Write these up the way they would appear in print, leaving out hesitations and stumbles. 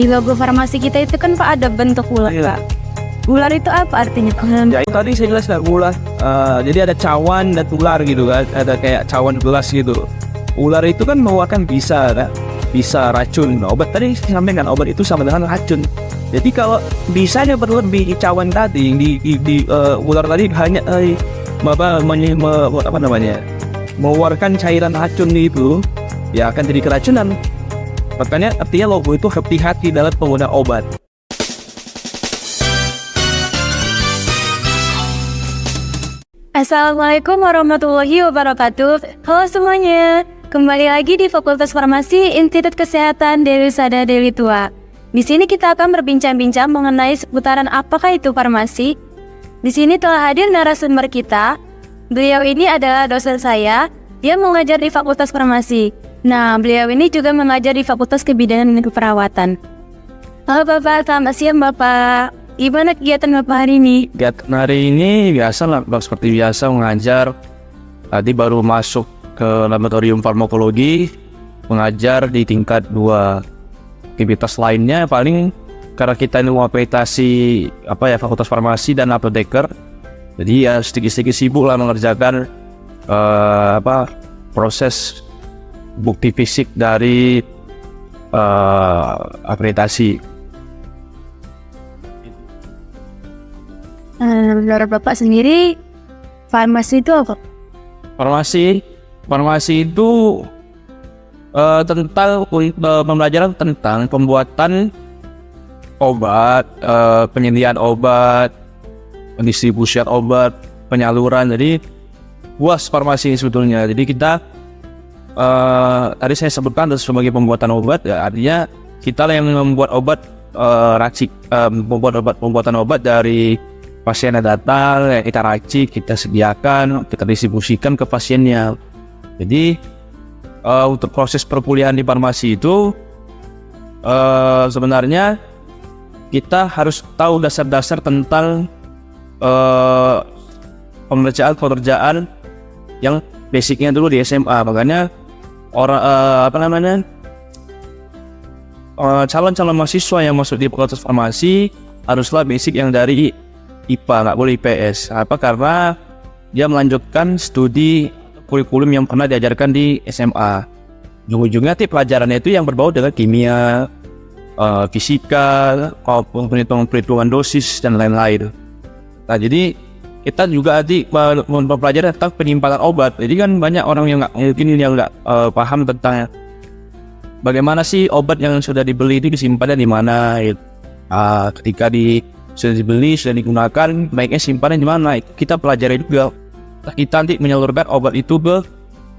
Di logo farmasi kita itu kan Pak ada bentuk ular, Iya. Pak. Ular itu apa artinya? Ya itu tadi saya jelaskan ular. Jadi ada cawan dan ular gitu kan. Ada kayak cawan gelas gitu. Ular itu kan mengeluarkan bisa kan? Bisa racun. Obat tadi saya sampaikan obat itu sama dengan racun. Jadi kalau bisanya berlebih di cawan tadi di ular tadi hanya apa namanya? Mengeluarkan cairan racun itu, ya akan jadi keracunan. Makanya artinya logo itu hati-hati dalam penggunaan obat. Assalamualaikum warahmatullahi wabarakatuh. Halo semuanya, kembali lagi di Fakultas Farmasi Institut Kesehatan Dewi Sada Dewi Tua. Di sini kita akan berbincang-bincang mengenai seputaran apakah itu farmasi. Di sini telah hadir narasumber kita. Beliau ini adalah dosen saya. Dia mengajar di Fakultas Farmasi. Nah, beliau ini juga mengajar di Fakultas Kebidanan dan Keperawatan. Halo Bapak, selamat siang Bapak. Gimana kegiatan Bapak hari ini? Kegiatan hari ini biasa lah, seperti biasa mengajar. Tadi baru masuk ke laboratorium farmakologi, mengajar di tingkat 2. Aktivitas lainnya paling karena kita ini mengakreditasi Fakultas Farmasi dan apoteker. Jadi ya sedikit-sedikit sibuk lah mengerjakan proses bukti fisik dari akreditasi. Menurut Bapak sendiri, farmasi itu apa? Farmasi itu tentang pembelajaran tentang pembuatan obat, penyediaan obat, pendistribusian obat, penyaluran. Jadi luas farmasi sebetulnya. Jadi kita tadi saya sebutkan sebagai pembuatan obat, ya, artinya kita lah yang membuat obat racik, pembuatan obat dari pasien yang datang, yang kita racik, kita sediakan, kita distribusikan ke pasiennya. Jadi untuk proses perkuliahan di farmasi itu sebenarnya kita harus tahu dasar-dasar tentang pekerjaan yang basicnya dulu di SMA. Makanya calon-calon mahasiswa yang masuk di Fakultas Farmasi haruslah basic yang dari IPA, nggak boleh IPS. Karena dia melanjutkan studi kurikulum yang pernah diajarkan di SMA. Ujung-ujungnya pelajarannya itu yang berbau dengan kimia, fisika, perhitungan dosis dan lain-lain. Nah, jadi kita juga mempelajari tentang penyimpanan obat. Jadi kan banyak orang yang nggak paham tentang bagaimana sih obat yang sudah dibeli itu disimpannya di mana. Ketika sudah dibeli, sudah digunakan, baiknya simpannya di mana. Kita pelajari juga. Kita nanti menyalurkan obat itu ke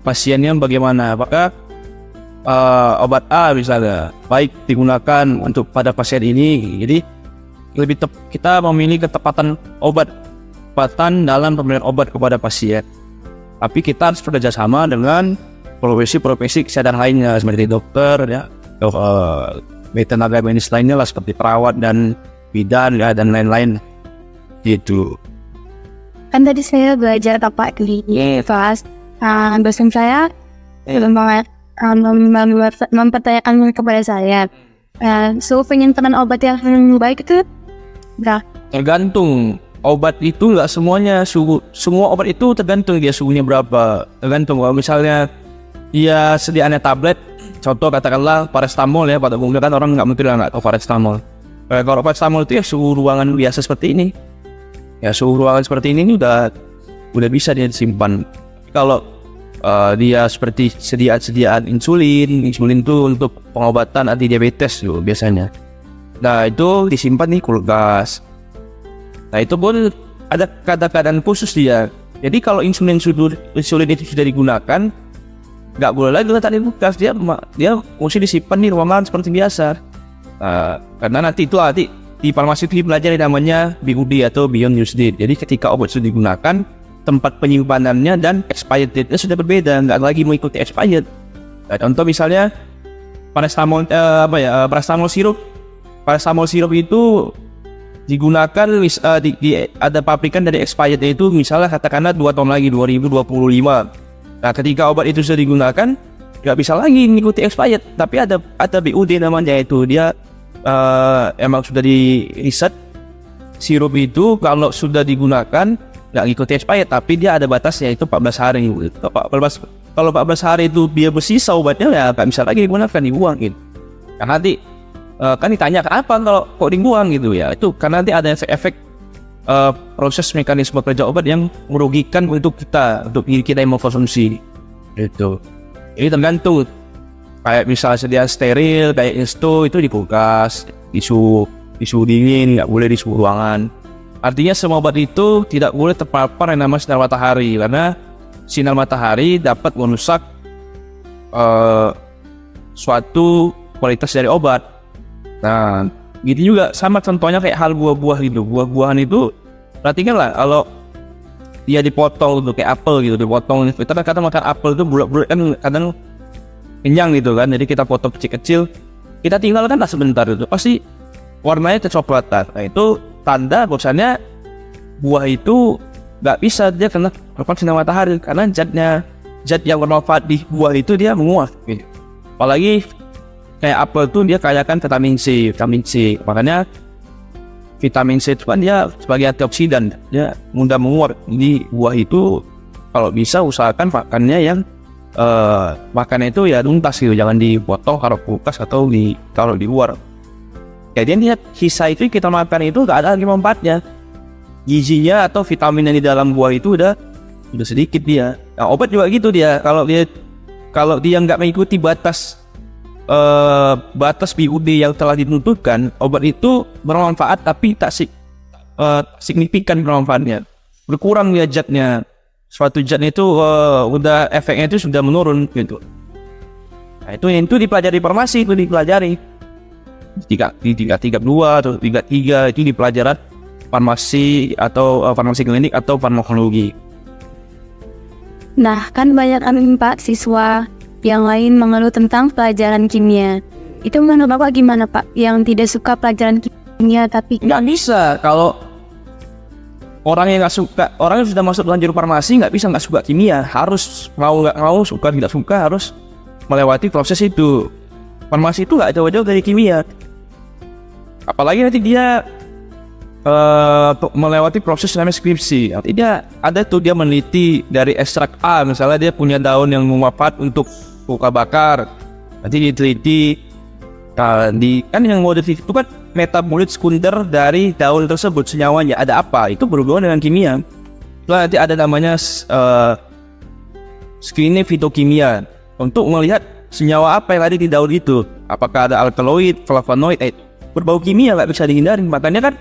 pasiennya bagaimana. Apakah obat A misalnya baik digunakan untuk pada pasien ini. Jadi kita memilih ketepatan dalam pemberian obat kepada pasien. Tapi kita harus bekerjasama dengan profesi-profesi kesehatan lainnya seperti dokter, ya, tenaga medis lainnya lah seperti perawat dan bidan, ya, dan lain-lain gitu. Kan tadi saya belajar Bapak di kelas, dosen saya mempertanyakan kepada saya, suhu penyimpanan obat yang baik itu berapa? Tergantung. Obat itu nggak semuanya semua obat itu tergantung dia suhunya berapa. Tergantung. Kalau misalnya dia sediaannya tablet, contoh katakanlah paracetamol, ya, pada umumnya kan orang nggak mungkin nggak tahu paracetamol. Kalau paracetamol itu ya suhu ruangan biasa seperti ini. Ya, suhu ruangan seperti ini udah bisa dia disimpan. Kalau dia seperti sediaan insulin itu untuk pengobatan anti diabetes tuh biasanya. Nah, itu disimpan di kulkas. Nah, itu pun ada keadaan khusus dia. Jadi kalau insulin itu sudah digunakan, nggak boleh lagi letak di kulkas. Dia mesti disimpan di ruangan seperti biasa. Karena nanti di farmasi itu dipelajari namanya BUD atau Beyond Use Date. Jadi ketika obat sudah digunakan, tempat penyimpanannya dan expired date-nya sudah berbeda, nggak lagi mengikuti expired. Nah, contoh misalnya paracetamol sirup. Paracetamol sirup itu digunakan ada pabrikan dari expired itu misalnya katakanlah 2 tahun lagi 2025. Nah, ketika obat itu sudah digunakan, nggak bisa lagi mengikuti expired, tapi ada BUD namanya, itu dia emang sudah di riset sirup itu kalau sudah digunakan nggak ngikutin expired, tapi dia ada batasnya itu 14 hari. Kalau 14 hari itu dia bersisa obatnya ya nggak bisa lagi digunakan, dibuang gitu. Karena nanti kan ditanya kenapa kalau kok dibuang gitu ya, itu karena nanti ada efek proses mekanisme kerja obat yang merugikan untuk diri kita yang mau konsumsi gitu. Ini tergantung, kayak misalnya sedia steril kayak Insto itu di kulkas, di suhu dingin, nggak boleh di suhu ruangan. Artinya semua obat itu tidak boleh terpapar yang namanya sinar matahari, karena sinar matahari dapat merusak suatu kualitas dari obat. Nah, gitu juga sama contohnya kayak hal buah-buah gitu. Buah-buahan itu perhatikan lah, kalau dia dipotong gitu kayak apel gitu, dipotong. Kita kan kadang makan apel itu bulat-bulat kan kadang kenyang gitu kan. Jadi kita potong kecil-kecil, kita tinggalkan lah sebentar itu pasti warnanya kecoklatan. Nah, itu tanda bahwasannya buah itu nggak bisa dia kena sinar matahari, karena zat yang bermanfaat di buah itu dia menguap gitu. Apalagi kayak apel tuh dia kaya kan vitamin C. Makanya vitamin C itu kan dia sebagai antioksidan, dia mudah menguap. Jadi buah itu kalau bisa usahakan makannya itu ya tuntas gitu, jangan dipotong taruh kulkas atau ditaruh di luar. Jadi dia sisa itu kita makan itu gak ada lagi manfaatnya, gizinya atau vitamin yang di dalam buah itu udah sedikit dia. Nah, obat juga gitu dia, kalau dia nggak mengikuti batas BUD yang telah ditentukan, obat itu bermanfaat tapi tak signifikan bermanfaatnya, berkurang dia zatnya. Suatu zatnya itu udah efeknya itu sudah menurun gitu. Nah, itu dipelajari farmasi, itu dipelajari di 332 atau 33 itu di pelajaran farmasi atau farmasi klinik atau farmakologi. Nah, kan banyak Pak siswa yang lain mengeluh tentang pelajaran kimia. Itu menurut Bapak gimana Pak, yang tidak suka pelajaran kimia tapi nggak bisa? Kalau orang yang nggak suka, orang yang sudah masuk dalam jurusan farmasi nggak bisa nggak suka kimia, harus mau nggak mau, suka tidak suka harus melewati proses itu. Farmasi itu nggak jauh-jauh dari kimia, apalagi nanti dia melewati proses namanya skripsi. Nanti dia ada tuh dia meneliti dari ekstrak A, misalnya dia punya daun yang bermanfaat untuk luka bakar, nanti diteliti. Kan yang mau diteliti itu kan metabolit sekunder dari daun tersebut, senyawanya ada apa, itu berhubungan dengan kimia. Lalu nanti ada namanya screening fitokimia untuk melihat senyawa apa yang ada di daun itu, apakah ada alkaloid, flavonoid, berbau kimia nggak bisa dihindari. Makanya kan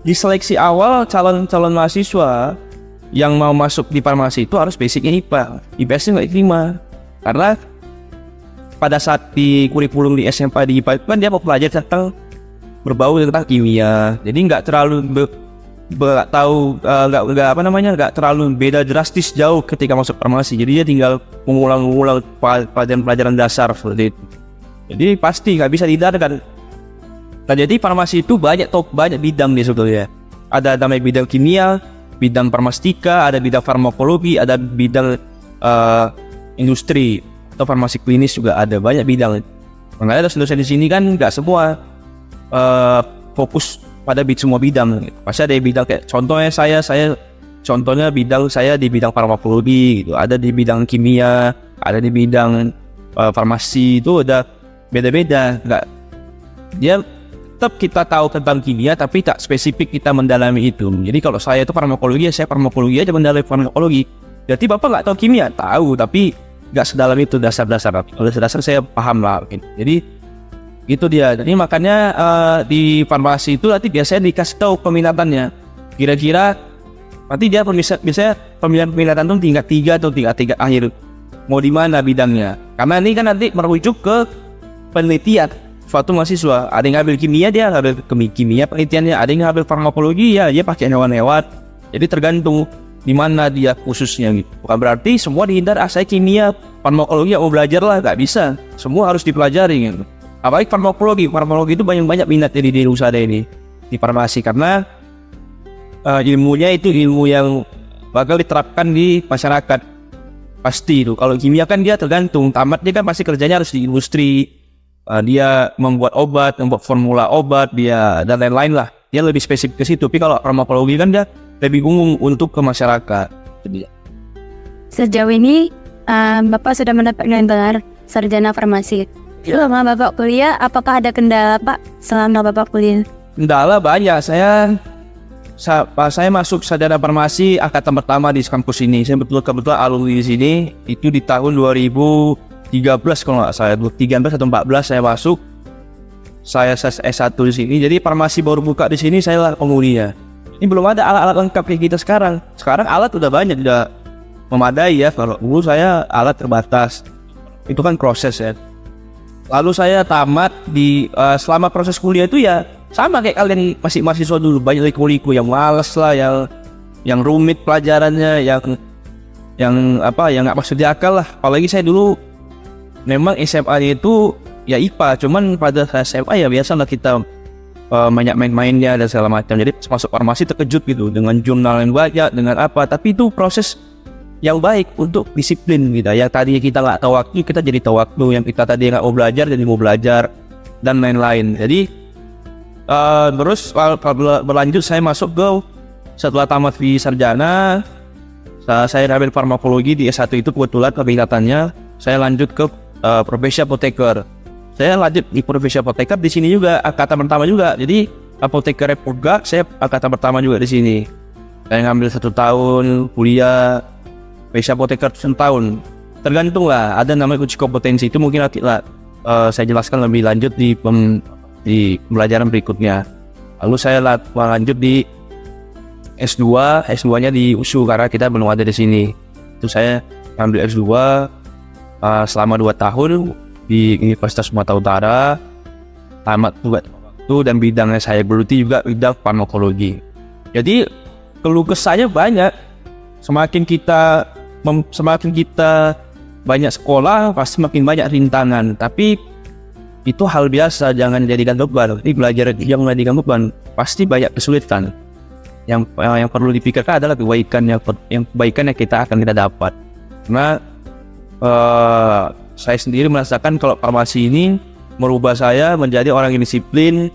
di seleksi awal calon mahasiswa yang mau masuk di farmasi itu harus basicnya IPA, IPS-nya nggak diterima, karena pada saat di kurikulum di SMP di IPA itu kan dia mau belajar tentang berbau tentang kimia, jadi nggak terlalu nggak terlalu beda drastis jauh ketika masuk farmasi. Jadi dia tinggal mengulang pelajaran dasar seperti itu. Jadi pasti nggak bisa dihindarkan. Nah, jadi farmasi itu banyak bidang dia sebetulnya. Ada namanya bidang kimia, bidang farmastika, ada bidang farmakologi, ada bidang industri atau farmasi klinis juga ada, banyak bidang. Makanya dosen-dosen di sini kan nggak semua fokus pada semua bidang. Pasti ada bidang kayak contohnya saya contohnya bidang saya di bidang farmakologi gitu, ada di bidang kimia, ada di bidang farmasi, itu ada beda-beda. Nggak, dia tetap kita tahu tentang kimia tapi tak spesifik kita mendalami itu. Jadi kalau saya itu farmakologi, saya farmakologi aja mendalami farmakologi. Jadi Bapak nggak tahu kimia, tahu tapi nggak sedalam itu, dasar-dasar. Kalau dasar saya paham lah. Jadi itu dia. Jadi makanya di farmasi itu nanti biasanya dikasih tahu peminatannya. Kira-kira nanti dia biasanya pemilihan peminatan itu tingkat 3 atau tingkat 3 akhir. Mau di mana bidangnya? Karena ini kan nanti merujuk ke penelitian suatu mahasiswa. Ada yang ngambil kimia, dia ngambil kimia penelitiannya. Ada yang ngambil farmakologi, ya dia pakai hewan-hewan. Jadi tergantung di mana dia khususnya gitu. Bukan berarti semua dihindar, saya kimia, farmakologi mau belajar lah, nggak bisa. Semua harus dipelajari gitu. Apalagi farmakologi itu banyak minat di usaha ini di farmasi, karena ilmunya itu ilmu yang bakal diterapkan di masyarakat pasti itu. Kalau kimia kan dia tergantung, tamatnya kan pasti kerjanya harus di industri, dia membuat obat, membuat formula obat, dia dan lain-lain lah. Dia lebih spesifik ke situ. Tapi kalau farmakologi kan dia lebih umum untuk ke masyarakat. Jadi, Sejauh ini Bapak sudah mendapatkan gelar sarjana farmasi. Selama Bapak kuliah, apakah ada kendala Pak selama Bapak kuliah? kendala banyak. Saya masuk sarjana farmasi angkatan pertama di kampus ini. Saya kebetulan alumni di sini itu di tahun 2013 kalau nggak salah, 2013 atau 14 saya masuk. Saya S1 di sini. Jadi farmasi baru buka di sini, saya lah penghuninya. Ini belum ada alat-alat lengkap kayak kita sekarang. Sekarang alat udah banyak, udah memadai ya. Kalau dulu saya alat terbatas. Itu kan proses ya. Lalu saya tamat di selama proses kuliah itu ya sama kayak kalian masih mahasiswa dulu, banyak liku-liku yang males lah, yang rumit pelajarannya, yang nggak masuk di akal lah. Apalagi saya dulu memang SMA itu ya IPA, cuman pada SMA ya biasalah kita banyak main-mainnya dan segala macam. Jadi masuk farmasi terkejut gitu dengan jurnal yang banyak, dengan apa. Tapi itu proses yang baik untuk disiplin gitu. Yang tadinya kita nggak tahu waktu, kita jadi tahu waktu. Yang kita tadi nggak mau belajar, jadi mau belajar dan lain-lain. Jadi terus berlanjut saya masuk ke setelah tamat di sarjana, saya ambil farmakologi di S1 itu kebetulan keminatannya. Saya lanjut ke profesi apoteker. Saya lanjut di profesi apoteker di sini juga angkatan pertama juga. Jadi apoteker Repurga saya angkatan pertama juga di sini. Saya ngambil 1 tahun kuliah, profesi apoteker 1 tahun. Tergantung lah, ada namanya uji kompetensi, itu mungkin nanti lah saya jelaskan lebih lanjut di pembelajaran berikutnya. Lalu saya lanjut di S2, S2-nya di USU karena kita belum ada di sini. Itu saya ambil S2 selama 2 tahun di Universitas Sumatera Utara, tamat juga waktu, dan bidangnya saya geluti juga bidang farmakologi. Jadi keluh kesahnya banyak. Semakin kita banyak sekolah, pasti makin banyak rintangan. Tapi itu hal biasa, jangan jadikan beban. Ini belajar yang menjadikan beban, pasti banyak kesulitan. Yang perlu dipikirkan adalah kebaikan yang kita akan dapat. Karena saya sendiri merasakan kalau farmasi ini merubah saya menjadi orang yang disiplin,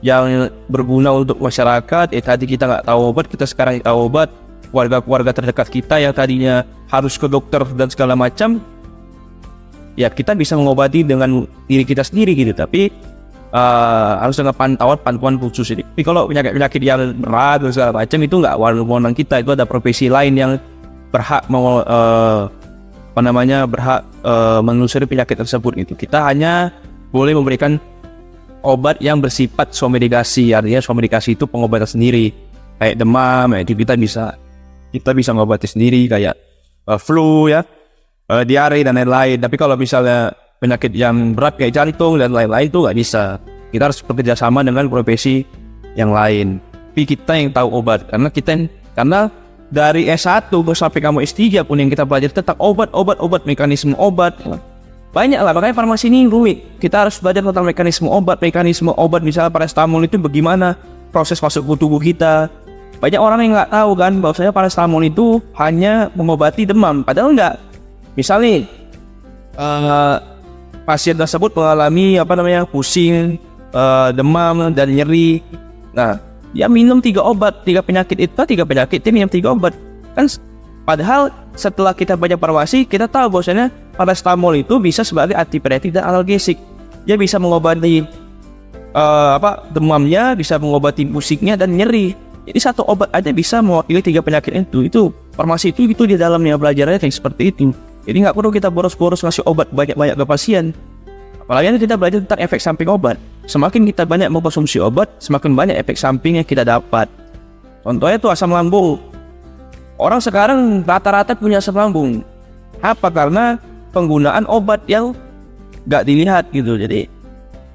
yang berguna untuk masyarakat. Tadi kita nggak tahu obat, kita sekarang tahu obat. Keluarga terdekat kita yang tadinya harus ke dokter dan segala macam, ya kita bisa mengobati dengan diri kita sendiri gitu. Tapi harus dengan pantauan khusus ini. Tapi kalau penyakit yang berat dan segala macam itu nggak wewenang kita. Itu ada profesi lain yang berhak menelusuri penyakit tersebut gitu. Kita hanya boleh memberikan obat yang bersifat somedikasi. Artinya somedikasi itu pengobatan sendiri. Kayak demam, itu kita bisa mengobati sendiri, kayak flu ya, diare dan lain-lain. Tapi kalau misalnya penyakit yang berat kayak jantung dan lain-lain itu nggak bisa. Kita harus bekerja sama dengan profesi yang lain. Tapi kita yang tahu obat, karena dari S1 sampai kamu S3 pun yang kita belajar tentang obat, mekanisme obat. Banyak lah, makanya farmasi ini rumit. Kita harus belajar tentang mekanisme obat, misalnya paracetamol itu bagaimana proses masuk ke tubuh kita. Banyak orang yang nggak tahu kan bahwasanya paracetamol itu hanya mengobati demam, padahal enggak. Misalnya pasien tersebut mengalami pusing, demam dan nyeri. Nah, dia minum 3 obat, 3 penyakit dia minum 3 obat. Kan padahal setelah kita baca farmasi, kita tahu bahwasanya paracetamol itu bisa sebagai antipiretik dan analgesik. Dia bisa mengobati demamnya, bisa mengobati musiknya dan nyeri. Jadi 1 obat aja bisa mewakili 3 penyakit itu. Itu farmasi itu di dalamnya belajarnya kayak seperti itu. Jadi nggak perlu kita boros-boros ngasih obat banyak-banyak ke pasien. Apalagi kita belajar tentang efek samping obat. Semakin kita banyak mengkonsumsi obat, semakin banyak efek samping yang kita dapat. Contohnya tuh asam lambung. Orang sekarang rata-rata punya asam lambung. Apa? Karena penggunaan obat yang nggak dilihat gitu. Jadi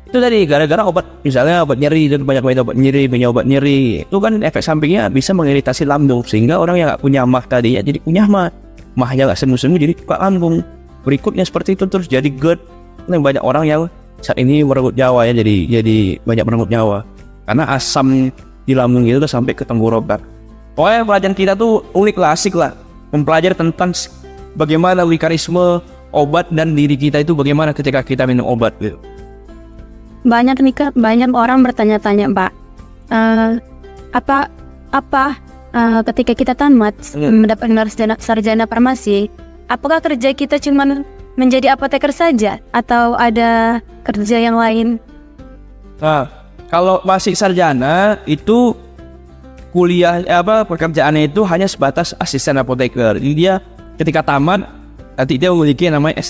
itu tadi gara-gara obat, misalnya obat nyeri, dan banyak obat nyeri, itu kan efek sampingnya bisa mengiritasi lambung, sehingga orang yang nggak punya mah tadi ya jadi punya mahnya nggak sembuh-sembuh, jadi buka lambung. Berikutnya seperti itu terus jadi GERD. Banyak orang yang saat ini merenggut nyawa ya, jadi banyak merenggut nyawa karena asam di lambung itu udah sampai ke tenggorokan. Pokoknya pelajaran kita tuh unik lah, asik lah, mempelajari tentang bagaimana mekanisme obat dan diri kita itu bagaimana ketika kita minum obat gitu. banyak nih Kak, banyak orang bertanya-tanya Mbak, ketika kita tamat mendapatkan sarjana farmasi, apakah kerja kita cuma menjadi apoteker saja atau ada kerja yang lain? Nah, kalau masih sarjana itu pekerjaannya itu hanya sebatas asisten apoteker. Jadi dia ketika tamat nanti dia memiliki yang namanya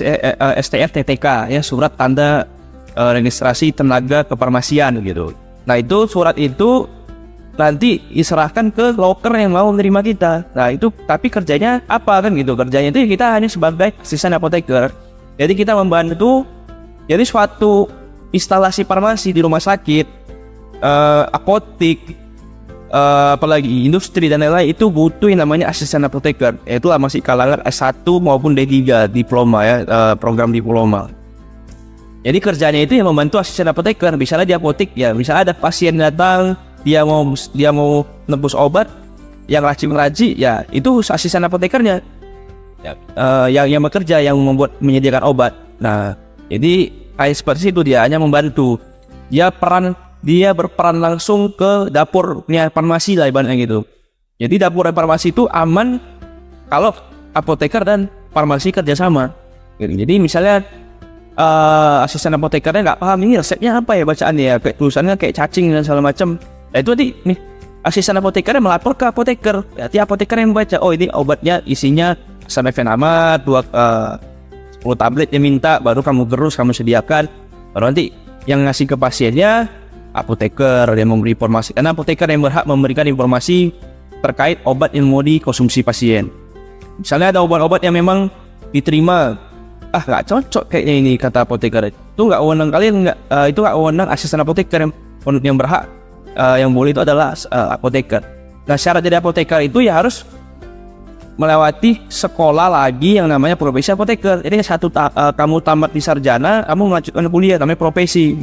STF-TTK ya, surat tanda registrasi tenaga kefarmasian gitu. Nah itu surat itu nanti diserahkan ke loker yang mau menerima kita. Nah itu tapi kerjanya apa kan gitu? Kerjanya itu kita hanya sebagai asisten apoteker. Jadi kita membantu. Jadi suatu instalasi farmasi di rumah sakit, apotik, apalagi industri dan lain-lain itu butuh yang namanya asisten apoteker. Itulah masih kalangan S1 maupun D3 diploma ya, program diploma. Jadi kerjanya itu yang membantu asisten apoteker. Misalnya di apotik ya, misalnya ada pasien datang, dia mau nebus obat, yang racik-racik ya itu asisten apotekernya ya, yang bekerja, yang menyediakan obat. Nah jadi kayak seperti itu, dia hanya membantu. Dia berperan langsung ke dapurnya farmasi lah ibaratnya gitu. Jadi dapur farmasi itu aman kalau apoteker dan farmasi kerjasama. Jadi misalnya asisten apotekernya nggak paham ini resepnya apa ya bacaannya ya, kayak tulisannya kayak cacing dan segala macam. Nah itu nanti nih asisten apotekernya melapor ke apoteker. Berarti apoteker yang membaca, oh ini obatnya isinya Samefenamat 10 tablet dia minta, baru kamu gerus, kamu sediakan. Baru nanti yang ngasih ke pasiennya apoteker yang memberi informasi, karena apoteker yang berhak memberikan informasi terkait obat yang mau dikonsumsi pasien. Misalnya ada obat-obat yang memang diterima, nggak cocok kayaknya ini kata apoteker, itu nggak wewenang kalian, itu nggak wewenang asisten apoteker yang berhak, yang boleh itu adalah apoteker. Nah syarat jadi apoteker itu ya harus melewati sekolah lagi yang namanya profesi apoteker. Jadi kamu tamat di sarjana, kamu melanjutkan kuliah namanya profesi.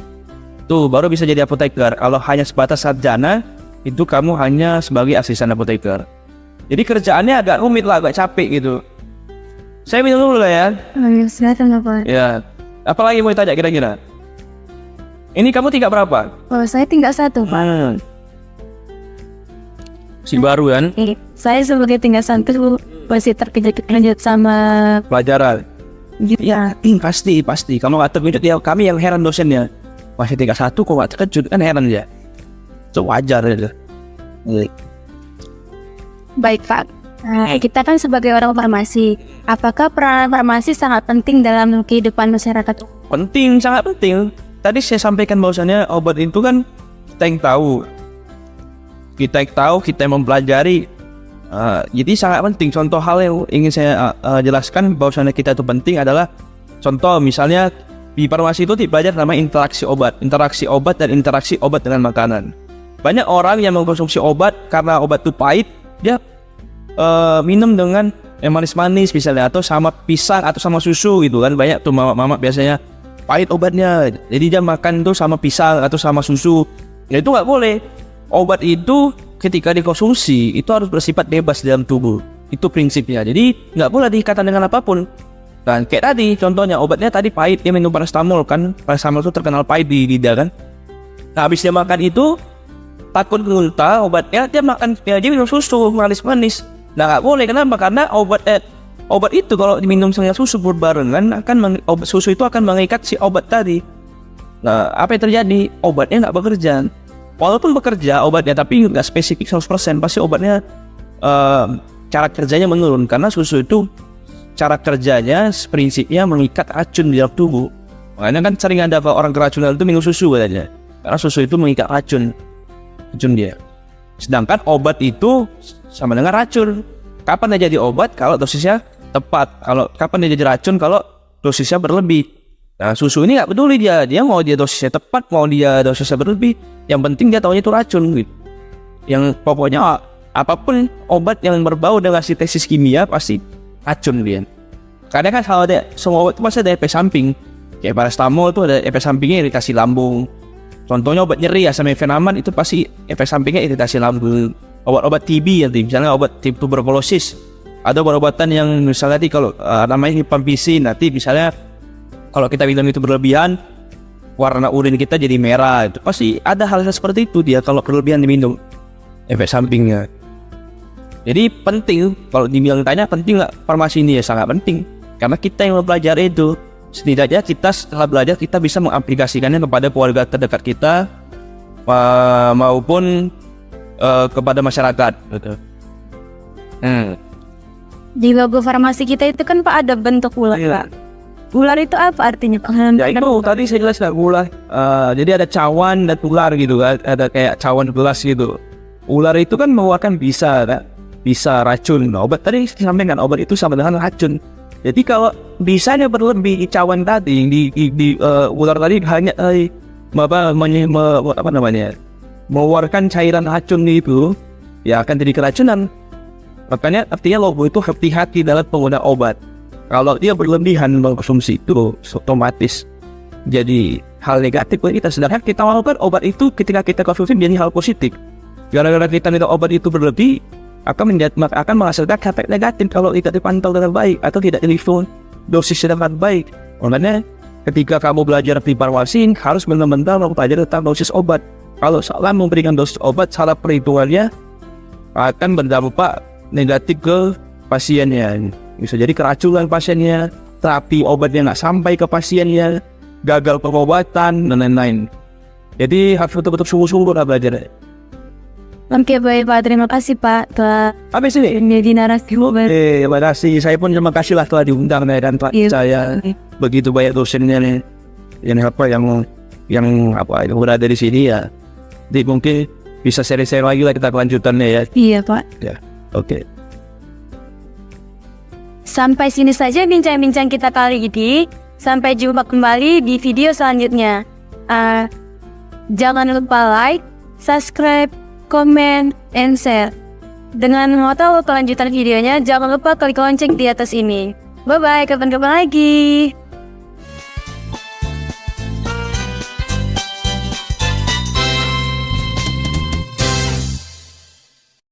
Tuh baru bisa jadi apoteker. Kalau hanya sebatas sarjana, itu kamu hanya sebagai asisten apoteker. Jadi kerjaannya agak rumit lah, agak capek gitu. Saya minum dulu lah ya. Silakan Bapak. Ya. Apalagi mau ditanya kira-kira? Ini kamu tingkat berapa? Oh, saya tingkat 1 Pak. Si baru kan? Saya sebagai tingkat 1 masih terkejut sama pelajaran. Ya, pasti. Kalau nggak terkejut ya kami yang heran dosennya. Masih tingkat 1 kok nggak terkejut, kan heran ya. Itu wajar ya. Baik Pak. Kita kan sebagai orang farmasi, apakah peran farmasi sangat penting dalam kehidupan masyarakat? Penting, sangat penting. Tadi saya sampaikan bahwasannya obat itu kan kita yang tahu, kita yang mempelajari. Jadi sangat penting. Contoh hal yang ingin saya jelaskan bahwasannya kita itu penting adalah contoh misalnya di farmasi itu dipelajari namanya interaksi obat dan interaksi obat dengan makanan. Banyak orang yang mengkonsumsi obat karena obat itu pahit, dia minum dengan yang manis-manis misalnya, atau sama pisang atau sama susu gitu kan. Banyak tuh mama biasanya pahit obatnya, jadi dia makan itu sama pisang atau sama susu. Ya itu nggak boleh. Obat itu ketika dikonsumsi itu harus bersifat bebas dalam tubuh. Itu prinsipnya. Jadi nggak boleh diikatan dengan apapun. Dan kayak tadi contohnya obatnya tadi pahit, dia minum paracetamol kan. Paracetamol itu terkenal pahit di lidah kan. Nah habis dia makan itu takut muntah obatnya, dia minum susu manis-manis. Nah nggak boleh, kenapa? Karena obat itu kalau diminum sama susu berbarengan susu itu akan mengikat si obat tadi. Nah apa yang terjadi? Obatnya nggak bekerja. Walaupun bekerja obatnya tapi nggak spesifik 100%, pasti obatnya cara kerjanya menurun karena susu itu cara kerjanya prinsipnya mengikat racun di dalam tubuh. Makanya kan sering ada orang keracunan itu minum susu katanya, karena susu itu mengikat racun dia. Sedangkan obat itu sama dengan racun. Kapan dia jadi obat? Kalau dosisnya tepat. Kapan dia jadi racun? Kalau dosisnya berlebih. Nah susu ini nggak peduli dia mau dia dosisnya tepat, mau dia dosisnya berlebih. Yang penting dia tahunya itu racun gitu. Yang pokoknya apapun obat yang berbau dengan sintesis kimia pasti racun dia. Karena kan kalau ada semua obat itu pasti ada efek samping. Kayak paracetamol itu ada efek sampingnya iritasi lambung. Contohnya obat nyeri ya Samefenamat itu pasti efek sampingnya iritasi lambung. Obat-obat TB misalnya obat tuberkulosis. Ada obat-obatan yang misalnya kalau namanya rifampicin, nanti misalnya kalau kita minum itu berlebihan warna urin kita jadi merah. Itu pasti ada hal-hal seperti itu dia kalau berlebihan diminum, efek sampingnya. Jadi penting, kalau dibilang tanya penting nggak farmasi ini, ya sangat penting. Karena kita yang mempelajari itu, setidaknya kita setelah belajar kita bisa mengaplikasikannya kepada keluarga terdekat kita maupun kepada masyarakat. Gitu. Di logo farmasi kita itu kan Pak ada bentuk ular, Pak. Ular itu apa artinya? Ya itu tadi saya jelas nggak ular. Jadi ada cawan dan ular gitu kan, ada kayak cawan gelas gitu. Ular itu kan mengeluarkan bisa racun. Obat tadi sampaikan obat itu sama dengan racun. Jadi kalau bisanya berlebih cawan tadi di ular tadi hanya mengeluarkan cairan racun itu, ya akan jadi keracunan. Makanya artinya logo itu hati-hati dalam penggunaan obat. Kalau dia berlebihan mengkonsumsi itu otomatis jadi hal negatif buat kita. Sedangkan kita melakukan obat itu ketika kita konsumsi menjadi hal positif. Gara-gara kita minum obat itu berlebih, akan menghasilkan efek negatif kalau tidak dipantau dengan baik atau tidak dilihat dosis dengan baik. Makanya ketika kamu belajar di farmasi harus benar-benar mempelajari tentang dosis obat. Kalau salah memberikan dosis obat, salah perhitungannya akan berdampak negatif ke pasiennya. Bisa jadi keracunan pasiennya, terapi obatnya nggak sampai ke pasiennya, gagal pengobatan dan lain-lain. Jadi harus betul-betul sungguh-sungguh lah belajar. Oke, baik Pak, terima kasih Pak telah Habis ini menjadi narasi. terima kasih. Saya pun terima kasih lah telah diundang dan Pak saya begitu banyak dosennya nih yang berada di sini ya. Jadi mungkin bisa seri-seri lagi lah kita kelanjutannya ya. Iya Pak. Ya, oke. Sampai sini saja bincang-bincang kita kali ini. Sampai jumpa kembali di video selanjutnya. Jangan lupa like, subscribe, komen, and share. Dengan mau tahu kelanjutan videonya, jangan lupa klik lonceng di atas ini. Bye-bye, kapan-kapan lagi.